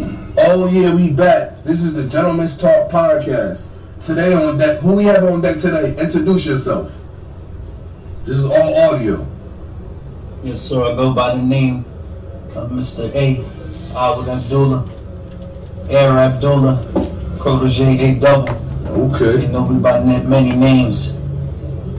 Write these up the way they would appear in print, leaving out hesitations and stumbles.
Oh yeah, we back. This is the Gentleman's Talk podcast. Today on deck, who we have on deck today? Introduce yourself. This is all audio. Yes, sir. I go by the name of Mr. A. Awad Abdullah, Air Abdullah, Protege A Double. Okay. You know me by many names.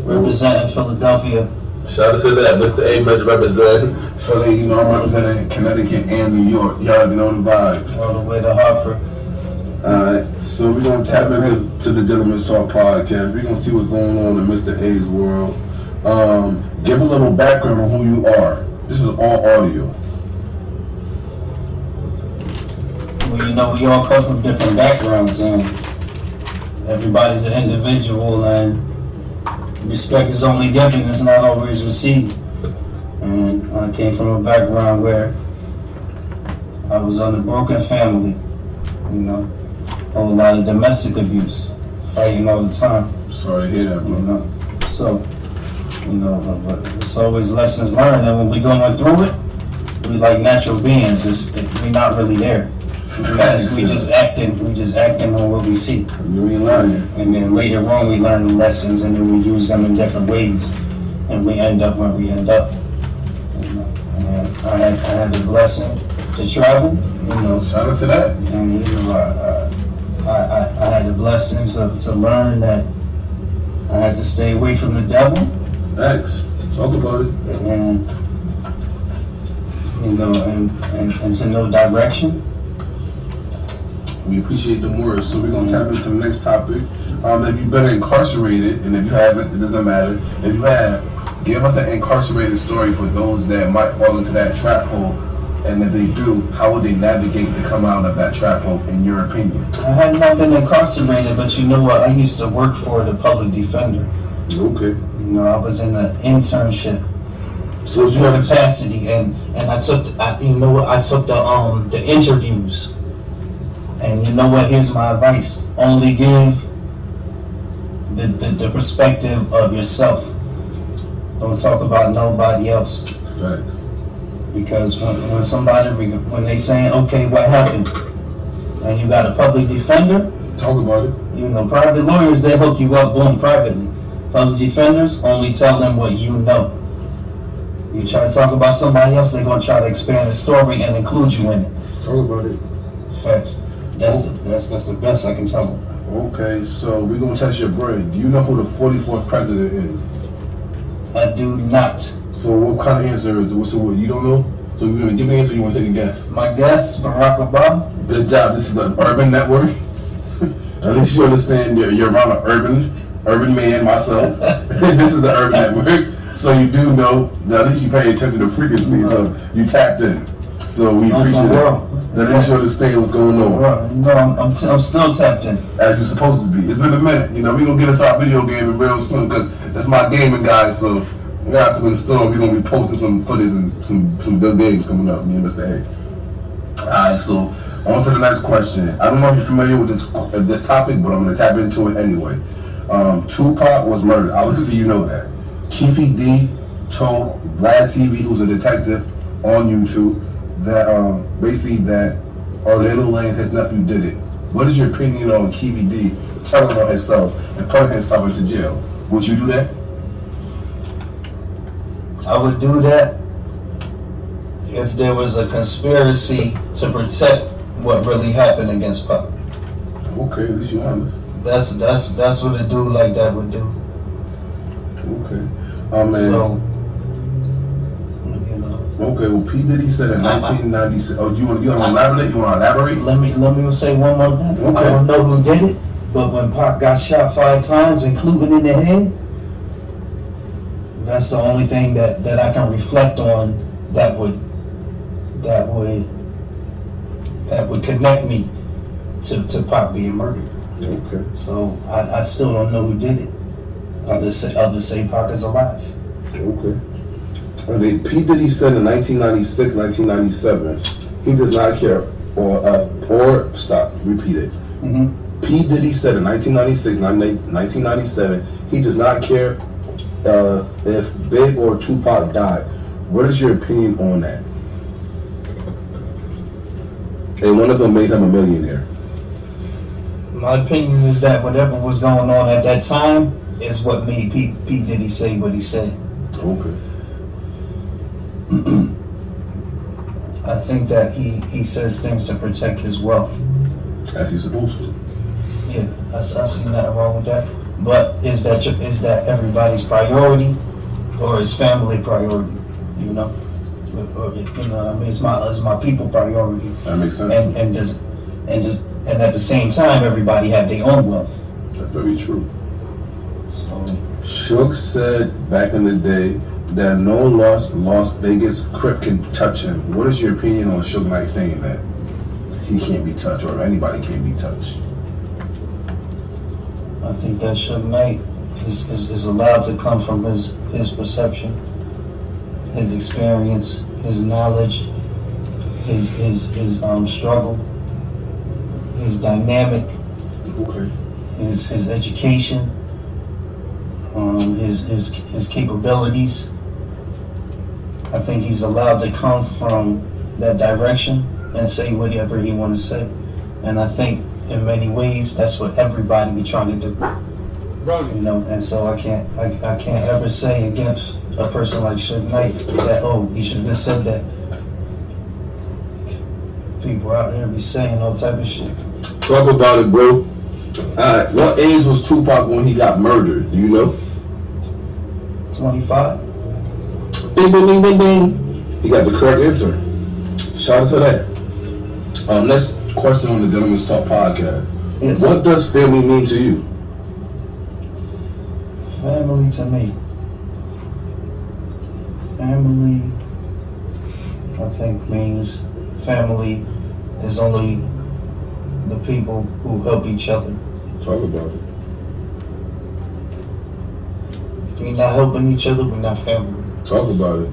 Representing Philadelphia. Shout out to that, Mr. A. representing Philly, you know, I'm representing Connecticut and New York. Y'all already know the vibes. All the way to Hartford. Alright, so we're gonna tap into the Gentleman's Talk podcast. We're gonna see what's going on in Mr. A's world. Give a little background on who you are. This is all audio. Well, you know, we all come from different backgrounds, and everybody's an individual, and respect is only given, it's not always received. And I came from a background where I was on a broken family, you know, a whole lot of domestic abuse, fighting all the time. Sorry to hear that, bro. You know, so, you know, but it's always lessons learned, and when we going through it, we like natural beings. We're not really there. We just acting on what we see. You ain't lying. And then later on, we learn the lessons, and then we use them in different ways, and we end up where we end up. You know, and I had the blessing to travel. You know, Shout out to that. and you know, I had the blessing to learn that I had to stay away from the devil, Thanks. Talk about it. and you know, and to know direction. We appreciate the words, so we're gonna tap into the next topic. If you've been incarcerated, and if you haven't, it doesn't matter. If you have, give us an incarcerated story for those that might fall into that trap hole. And if they do, how would they navigate to come out of that trap hole, in your opinion? I had not been incarcerated, but you know what? I used to work for the public defender. Okay. You know, I was in an internship So you for have capacity, and I took the interviews. And you know what? Here's my advice: only give the perspective of yourself. Don't talk about nobody else. facts. Because when they saying, okay, what happened, and you got a public defender, Talk about it. you know, private lawyers, they hook you up, boom, privately. Public defenders, only tell them what you know. You try to talk about somebody else, they're gonna try to expand the story and include you in it. Talk about it. Facts. That's the best I can tell them. Okay, so we're gonna test your brain. Do you know who the 44th president is? I do not. So what kind of answer is it? So what, you don't know? So you're gonna give me an answer or you wanna take a guess? My guess, Barack Obama. Good job. This is the Urban Network. At least you understand you're around an urban man myself. This is the Urban Network. So you do know that at least you pay attention to frequency, so you tapped in. So we appreciate it. At least you understand what's going on. No, I'm still tapped in. As you're supposed to be. It's been a minute. You know, we're gonna get into our video gaming real soon, because that's my gaming guys, so we got some in store. We're gonna be posting some footage and some good games coming up, me and Mr. A. Alright, so on to the next question. I don't know if you're familiar with this topic, but I'm gonna tap into it anyway. Tupac was murdered. Obviously you know that. Keefe D told Vlad TV, who's a detective on YouTube, that basically that Orlando Lane, his nephew, did it. What is your opinion on Keefe D telling on himself and putting himself into jail? Would you do that? I would do that if there was a conspiracy to protect what really happened against Pop. Okay, at least you're honest. That's what a dude like that would do. Okay. Man. So, you know. Okay, well, P. Diddy said in 1996. Oh, you want to elaborate? You want to elaborate? Let me say one more thing. Okay. I don't know who did it, but when Pac got shot 5 times, including in the head, that's the only thing that I can reflect on that would connect me to Pac being murdered. Okay. So I still don't know who did it. Others say Pac is alive. Okay. P. Diddy said in 1996, 1997, he does not care, or stop, repeat it. Mm-hmm. P. Diddy said in 1996, 1997, he does not care if Big or Tupac died. What is your opinion on that? And one of them made him a millionaire. My opinion is that whatever was going on at that time is what made P Diddy say what he said. Okay. I think that he says things to protect his wealth. As he's supposed to. Yeah, I see nothing wrong with that. But is that everybody's priority, or is family priority? You know, or, you know what I mean? It's my people priority. That makes sense. And at the same time, everybody have their own wealth. That's very true. So Suge said back in the day that no Las Vegas Crip can touch him. What is your opinion on Suge Knight saying that he can't be touched or anybody can't be touched? I think that Suge Knight is allowed to come from his perception, his experience, his knowledge, his struggle, his dynamic, Okay. his education, his capabilities. I think he's allowed to come from that direction and say whatever he want to say. And I think in many ways that's what everybody be trying to do. You know, and so I can't ever say against a person like Suge Knight that, oh, he shouldn't have said that. People out here be saying all type of shit. Talk about it, bro. What age was Tupac when he got murdered? Do you know? 25. Ding, ding, ding, ding, ding. He got the correct answer. Shout out to that. Next question on the Gentleman's Talk podcast. Yes. What does family mean to you? Family to me. Family, I think, means family is only the people who help each other. Talk about it. If we're not helping each other, we're not family. Talk about it.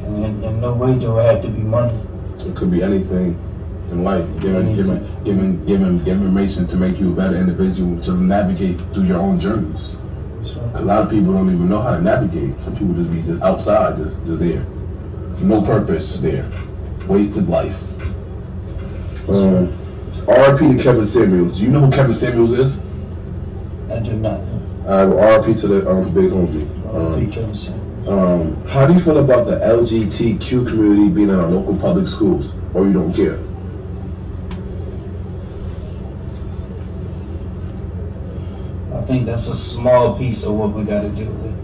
And in no way do it have to be money. It could be anything in life. Giving information to make you a better individual to navigate through your own journeys. So, A lot of people don't even know how to navigate. Some people just be just outside, just there. No purpose there. Wasted life. R.I.P. to Kevin Samuels. Do you know who Kevin Samuels is? I do not. R.I.P. to the big homie. How do you feel about the LGBTQ community being in our local public schools? Or you don't care? I think that's a small piece of what we got to deal with.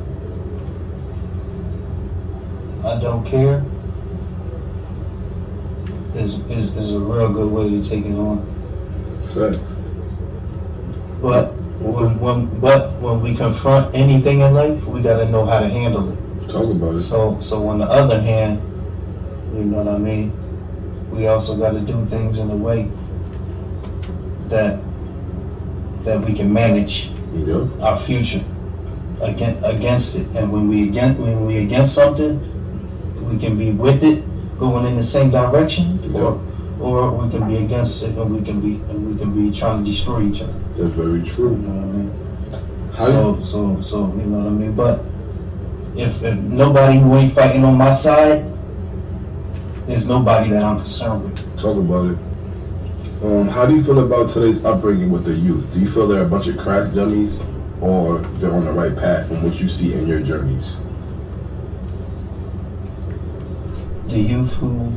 I don't care is a real good way to take it on. Fair. But when we confront anything in life, we got to know how to handle it. Talk about it. So on the other hand, you know what I mean, we also got to do things in a way that we can manage Yeah. our future against it. And when we against something, we can be with it, going in the same direction, or we can be against it and we can be trying to destroy each other. That's very You true. know what I mean? So you know what I mean. But if nobody who ain't fighting on my side, there's nobody that I'm concerned with. Talk about it. How do you feel about today's upbringing with the youth? Do you feel they're a bunch of crash dummies, or they're on the right path from what you see in your journeys? The youth who,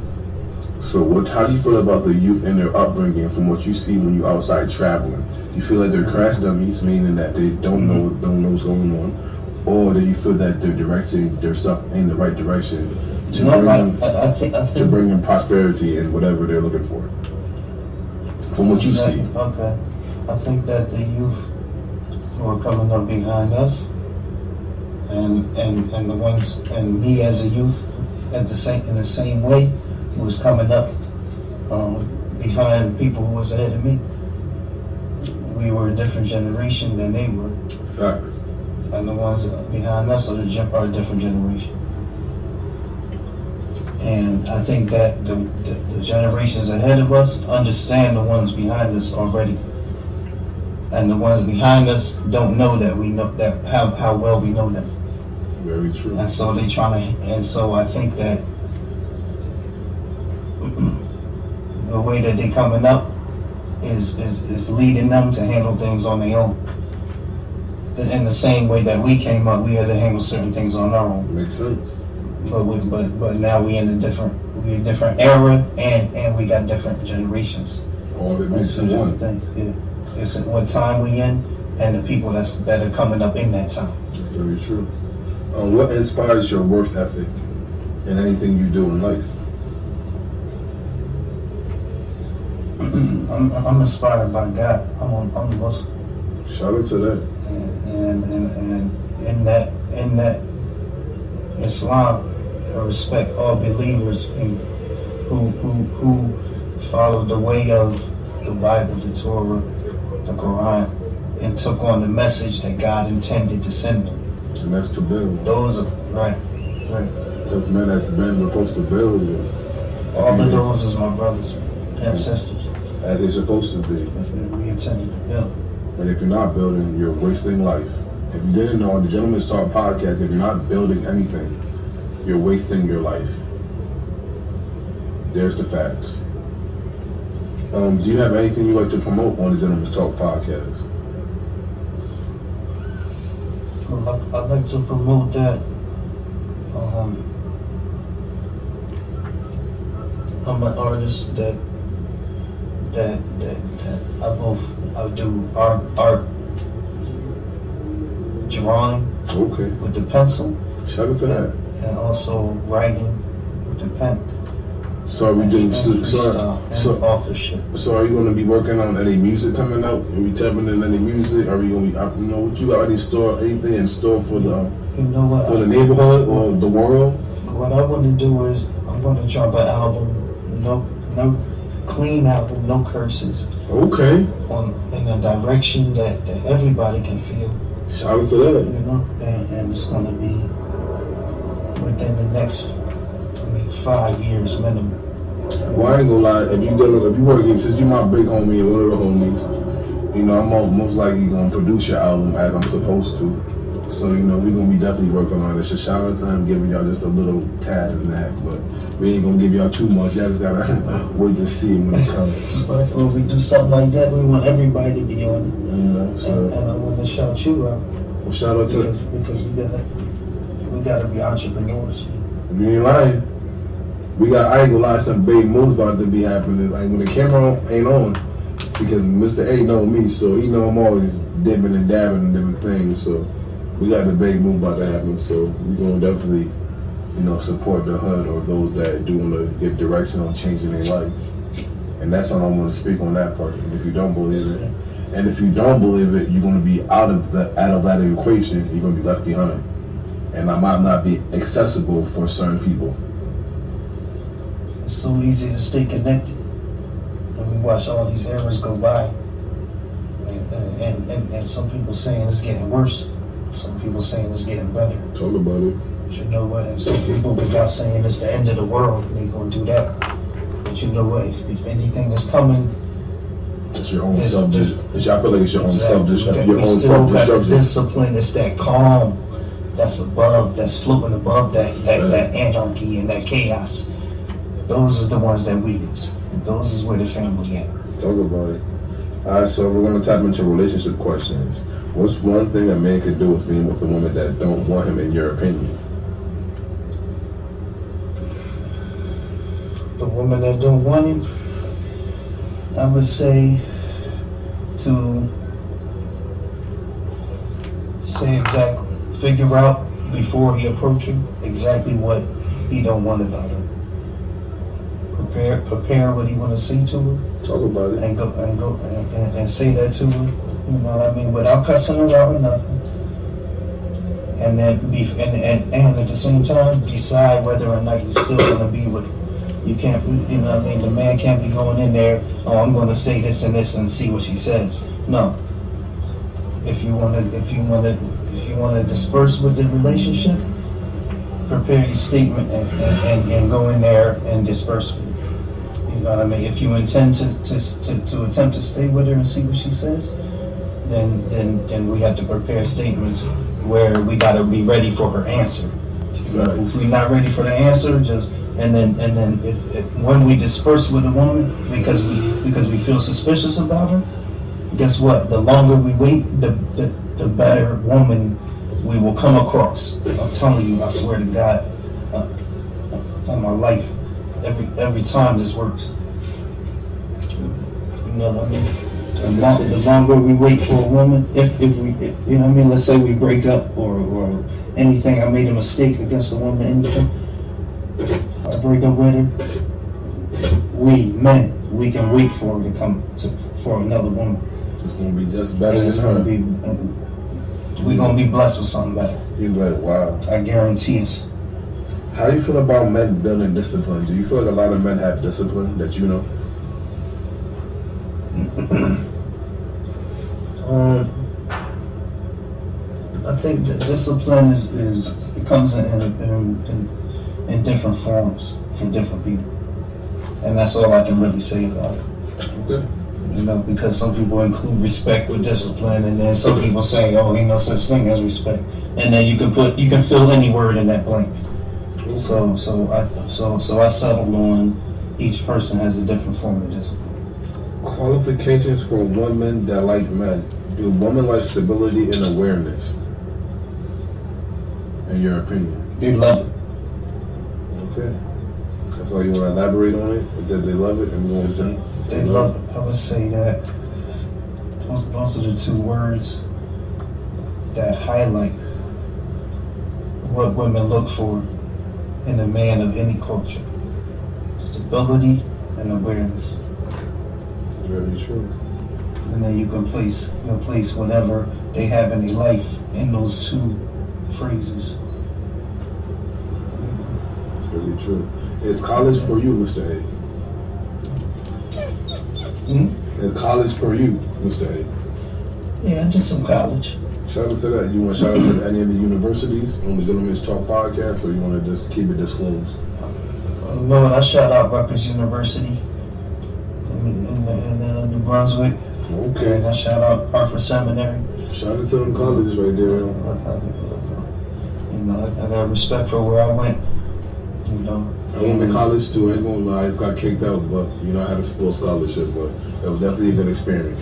So how do you feel about the youth and their upbringing from what you see when you're outside traveling? Do you feel like they're crash dummies, meaning that they don't know what's going on, or do you feel that they're directing their stuff in the right direction to I think bring them prosperity and whatever they're looking for? From what you see. Okay. I think that the youth who are coming up behind us and the ones, and me as a youth in the same way, who was coming up behind people who was ahead of me. We were a different generation than they were. Facts. And the ones behind us are a different generation. And I think that the generations ahead of us understand the ones behind us already. And the ones behind us don't know that we know that how well we know them. Very true. And so I think that the way that they coming up is leading them to handle things on their own. In the same way that we came up, we had to handle certain things on our own. Makes sense. But now we in a different era, and we got different generations. All of it makes That's one. thing. Yeah, it's what time we in, and the people that are coming up in that time. Very true. What inspires your work ethic in anything you do in life? I'm inspired by God. I'm a Muslim, Shout out to that. and in that Islam, I respect all believers who follow the way of the Bible, the Torah, the Quran, and took on the message that God intended to send them. And that's to build. Those are right. Because men has been supposed to build All of those is my brothers and sisters. as they're supposed to be. We intended to build. And if you're not building, you're wasting life. If you didn't know, on the Gentleman's Talk podcast, if you're not building anything, you're wasting your life. There's the facts. Do you have anything you'd like to promote on the Gentleman's Talk podcast? I'd like to promote that. I'm an artist that I do art, drawing Okay. with the pencil, Shout out to that. and also writing with the pen. So are we doing and freestyle so and authorship. So are you going to be working on any music coming out? Are we tapping in any music? Are we going to be, what you got anything in store for the You know what? for the neighborhood or the world? What I want to do is I'm going to drop an album, no clean album, no curses, Okay. in a direction that everybody can feel, Shout out to that. you know, and it's going to be within the next 5 years minimum. Well, I ain't gonna lie. If you working, since you my big homie and one of the homies, I'm most likely gonna produce your album as I'm supposed to. So we're gonna be definitely working on it. So shout out to him giving y'all just a little tad of that, but we ain't gonna give y'all too much. Y'all just gotta wait to see when it comes. But when we do something like that, we want everybody to be on it. So And I want to shout you out well, shout out to because we gotta be entrepreneurs. you ain't lying. I ain't gonna lie, some big moves about to be happening. Like when the camera ain't on, because Mr. A know me, so he know I'm always dipping and dabbing in different things. So we got the big move about to happen. So we gonna definitely, support the hood or those that do want to get direction on changing their life. And that's all I'm gonna speak on that part. And if you don't believe it, you're gonna be out of that equation. You're gonna be left behind, and I might not be accessible for certain people. It's so easy to stay connected, and we watch all these eras go by, and some people saying it's getting worse, some people saying it's getting better. Talk about it. But you know what? And some people without saying it's the end of the world, they gonna do that. But you know what? If anything is coming, It's your own It's- I feel like it's your own exactly. your We own still got the self-destruction. discipline. It's that calm that's floating above that anarchy and that chaos. Those are the ones that we is. Those is where the family at. Talk about it. Alright, so we're gonna tap into relationship questions. What's one thing a man could do with being with a woman that don't want him, in your opinion? The woman that don't want him, I would say to figure out before he approach her exactly what he don't want about her. Prepare what he want to say to her, Talk about it. and go and say that to her. You know what I mean? Without cussing her out or nothing. And then and at the same time decide whether or not you're still gonna be with her. You can't, you know what I mean? The man can't be going in there, oh, I'm gonna say this and this and see what she says. No. If you wanna disperse with the relationship, prepare your statement and go in there and disperse with it. You know what I mean? If you intend to attempt to stay with her and see what she says, then we have to prepare statements where we gotta be ready for her answer. Right. If we're not ready for the answer, just And then if when we disperse with a woman because we feel suspicious about her, guess what? The longer we wait, the better woman we will come across. I'm telling you, I swear to God, on my life, every time this works. You know what I mean? The longer we wait for a woman, if we, you know what I mean, let's say we break up or anything, I made a mistake against a woman, anything, if I break up with her, we can wait for her to come for another woman. It's gonna be just better And it's than gonna her. be, we're gonna be blessed with something better. You better, wow. I guarantee us. How do you feel about men building discipline? Do you feel like a lot of men have discipline that you know? I think that discipline is it comes in different forms for different people, and that's all I can really say about it. Okay. You know, because some people include respect with discipline, and then some people say, "Oh, ain't no such thing as respect," and then you can fill any word in that blank. So I settled on each person has a different form of discipline. Qualifications for women that like men. Do women like stability and awareness? In your opinion? They love it. Okay. That's all you want to elaborate on it? That they love it and we want to They love it. I would say that those are the two words that highlight what women look for in a man of any culture. Stability and awareness. Very true. And then you can place whatever they have in their life in those two phrases. It's really true. Is college for you, Mr. A? Is college for you, Mr. A? Yeah, just some college. Shout out to that. You want to shout out to any of the universities on the Gentleman's Talk podcast, or you want to just keep it disclosed? You know what? I shout out Rutgers University in New Brunswick. Okay. And I shout out Hartford Seminary. Shout out to them colleges right there. You know, I got respect for where I went. You know. I went to college too, I ain't gonna lie, I just got kicked out, but you know, I had a full scholarship, but it was definitely a good experience.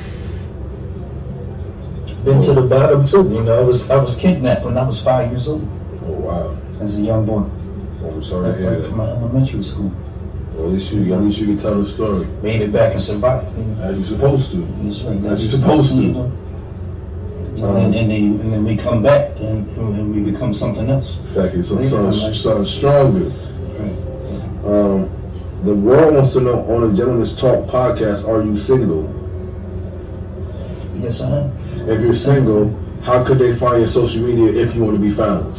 Been to the bottom too. You know, I was kidnapped when I was 5 years old Oh wow. as a young boy. Well, I'm sorry to hear Right that. from my elementary school. Well, at least you can tell the story. Made it back and survived. You know. As you're supposed to. That's right. As you're supposed to. You know. And then we come back and we become something else. In fact, it's Yeah, something stronger. Right. The world wants to know on the Gentleman's Talk podcast, are you single? Yes, I am. If you're single, how could they find your social media if you want to be found?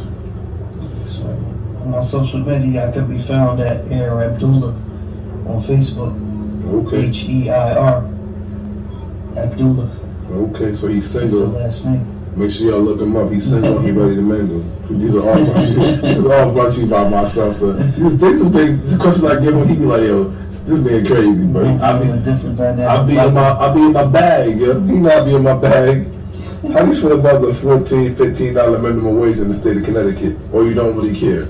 That's right. On my social media, I can be found at Air Abdullah on Facebook. Okay. H-E-I-R Abdullah. Okay, so he's That's the single. last name. Make sure y'all look him up. He's single. He's ready to mingle. These are all brought to you. These are all brought to you by myself. So these questions I give him, he be like, "Yo, this being crazy." But I be a different dynamic. I be in my bag. Yo. He not be in my bag. How do you feel about the $14, $15 minimum wage in the state of Connecticut, or you don't really care?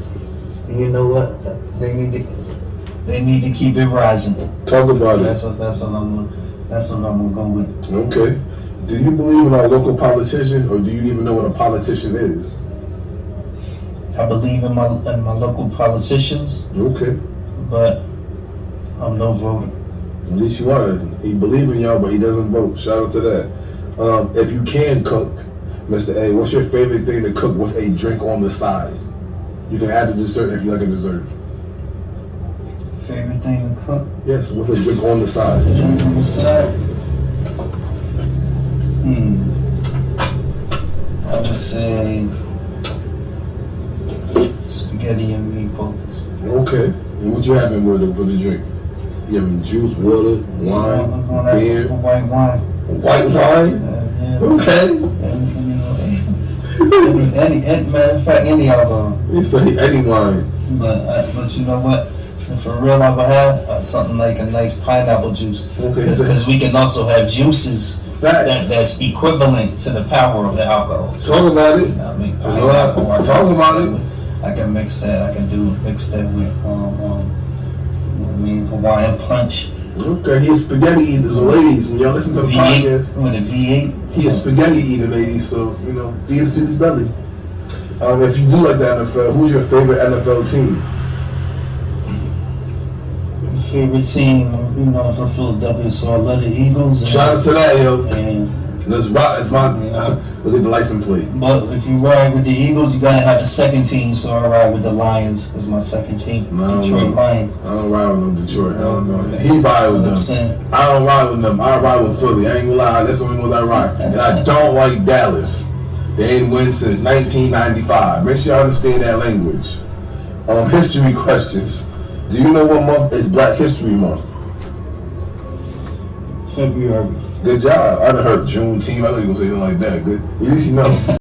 You know what? They need to keep it rising. Talk about That's what I'm gonna go with. Okay. Do you believe in our local politicians, or do you even know what a politician is? I believe in my local politicians, Okay. but I'm no voter. At least you are. He believe in y'all, but he doesn't vote. Shout out to that. If you can cook, Mr. A, what's your favorite thing to cook with a drink on the side? You can add the dessert if you like a dessert. Favorite thing to cook? Yes, with a drink on the side. Drink on the side? I would say spaghetti and meatballs. Okay. And what you having with it for the drink? You having juice, water, wine, beer, White wine. white wine? Yeah. Okay. Any matter of fact, any alcohol. He said any wine. But you know what? If for real, I would have something like a nice pineapple juice. Okay. Because we can also have juices Facts. that's equivalent to the power of the alcohol. Talk about it. I mean, Talk about it. I can mix that. I can mix that with mean, Hawaiian Punch. Okay, he is spaghetti eater. So ladies, when y'all listen to the podcast, V8 with a V8. he is spaghetti eater, ladies. So feed his belly. If you do like the NFL, who's your favorite NFL team? Favorite team, for Philadelphia, so I love the Eagles. Shout out to that, yo. And Let's rock. That's my look at the license plate. but if you ride with the Eagles, you gotta have a second team. So I ride with the Lions as my second team. No, Detroit no. Lions. I don't ride with them Detroit. I don't know. He ride with I'm them. saying, I don't ride with them. I ride with Philly. I ain't gonna lie. That's the only ones I ride. And I don't like Dallas. They ain't win since 1995. Make sure you understand that language. History questions. Do you know what month is Black History Month? February. Good job. I done heard Juneteenth. I thought you were gonna say something like that. Good. At least you know.